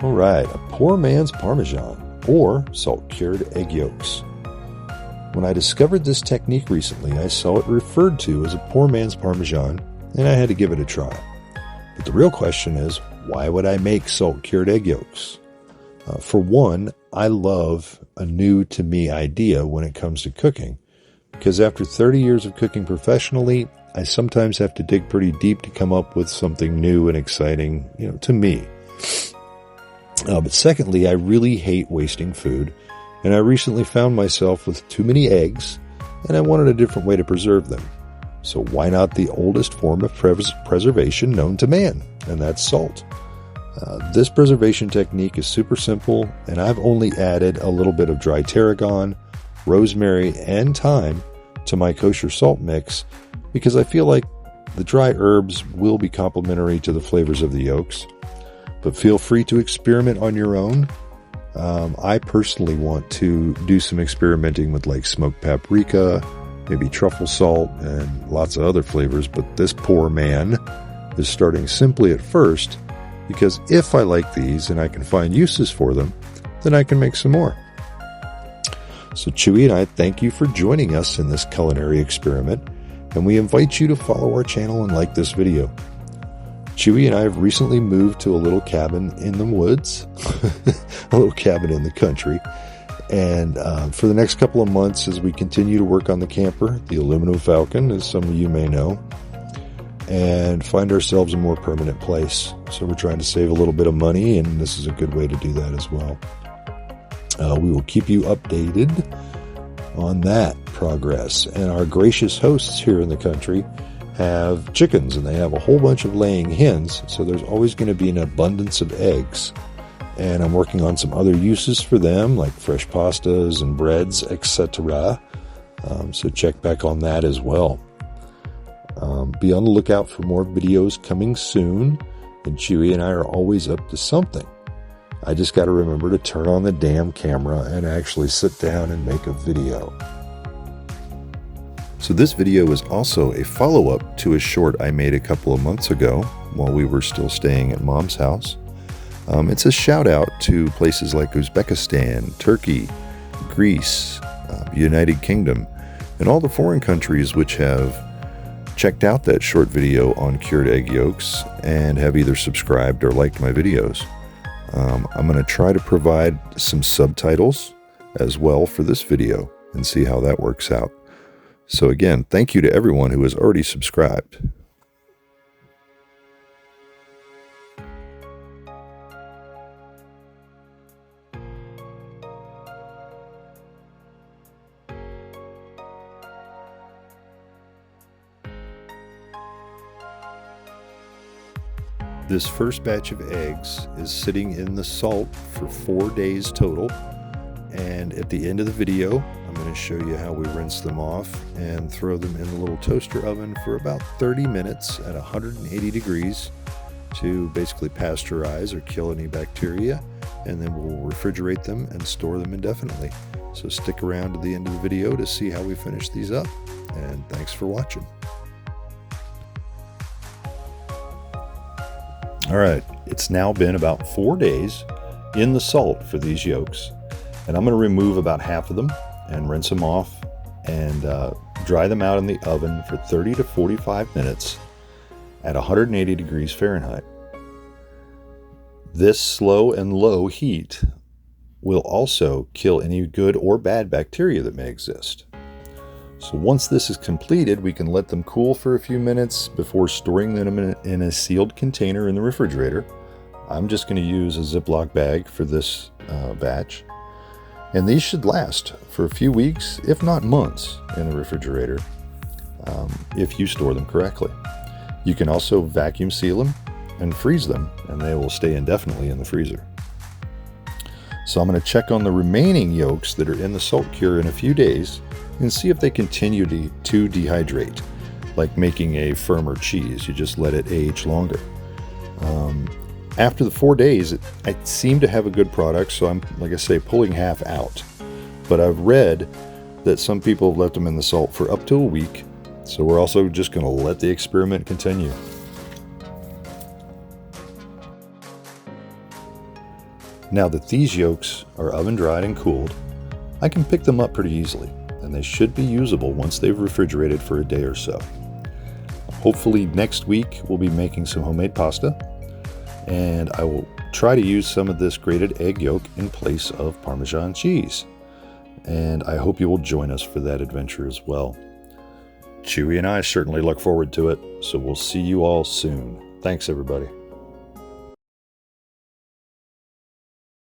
All right, a poor man's Parmesan, or salt-cured egg yolks. When I discovered this technique recently, I saw it referred to as a poor man's Parmesan, and I had to give it a try. But the real question is, why would I make salt-cured egg yolks? For one, I love a new-to-me idea when it comes to cooking, because after 30 years of cooking professionally, I sometimes have to dig pretty deep to come up with something new and exciting, to me. But secondly, I really hate wasting food, and I recently found myself with too many eggs, and I wanted a different way to preserve them. So why not the oldest form of preservation known to man, and that's salt. This preservation technique is super simple, and I've only added a little bit of dry tarragon, rosemary, and thyme to my kosher salt mix because I feel like the dry herbs will be complementary to the flavors of the yolks. But feel free to experiment on your own. I personally want to do some experimenting with like smoked paprika, maybe truffle salt, and lots of other flavors. But this poor man is starting simply at first because if I like these and I can find uses for them, then I can make some more. So Chewy and I thank you for joining us in this culinary experiment, and we invite you to follow our channel and like this video. Chewy and I have recently moved to a little cabin in the woods, a little cabin in the country. And for the next couple of months, as we continue to work on the camper, the Aluminum Falcon, as some of you may know, and find ourselves a more permanent place. So we're trying to save a little bit of money, and this is a good way to do that as well. We will keep you updated on that progress. And our gracious hosts here in the country have chickens, and they have a whole bunch of laying hens, so there's always going to be an abundance of eggs. And I'm working on some other uses for them, like fresh pastas and breads, etc. So check back on that as well. Be on the lookout for more videos coming soon, and Chewy and I are always up to something. I just got to remember to turn on the damn camera and actually sit down and make a video. So this video is also a follow-up to a short I made a couple of months ago while we were still staying at Mom's house. It's a shout out to places like Uzbekistan, Turkey, Greece, United Kingdom, and all the foreign countries which have checked out that short video on cured egg yolks and have either subscribed or liked my videos. I'm going to try to provide some subtitles as well for this video and see how that works out. So again, thank you to everyone who has already subscribed. This first batch of eggs is sitting in the salt for 4 days total. And at the end of the video, I'm going to show you how we rinse them off and throw them in the little toaster oven for about 30 minutes at 180 degrees to basically pasteurize or kill any bacteria. And then we'll refrigerate them and store them indefinitely. So stick around to the end of the video to see how we finish these up. And thanks for watching. All right, it's now been about 4 days in the salt for these yolks. And I'm going to remove about half of them and rinse them off and dry them out in the oven for 30 to 45 minutes at 180 degrees Fahrenheit. This slow and low heat will also kill any good or bad bacteria that may exist. So once this is completed, we can let them cool for a few minutes before storing them in a sealed container in the refrigerator. I'm just going to use a Ziploc bag for this batch. And these should last for a few weeks, if not months, in the refrigerator, if you store them correctly. You can also vacuum seal them and freeze them, and they will stay indefinitely in the freezer. So I'm going to check on the remaining yolks that are in the salt cure in a few days and see if they continue to dehydrate, like making a firmer cheese. You just let it age longer. After the 4 days, I seem to have a good product, so I'm, like I say, pulling half out. But I've read that some people have left them in the salt for up to a week, so we're also just going to let the experiment continue. Now that these yolks are oven dried and cooled, I can pick them up pretty easily, and they should be usable once they've refrigerated for a day or so. Hopefully next week we'll be making some homemade pasta, and I will try to use some of this grated egg yolk in place of Parmesan cheese. And I hope you will join us for that adventure as well. Chewy and I certainly look forward to it, so we'll see you all soon. Thanks, everybody.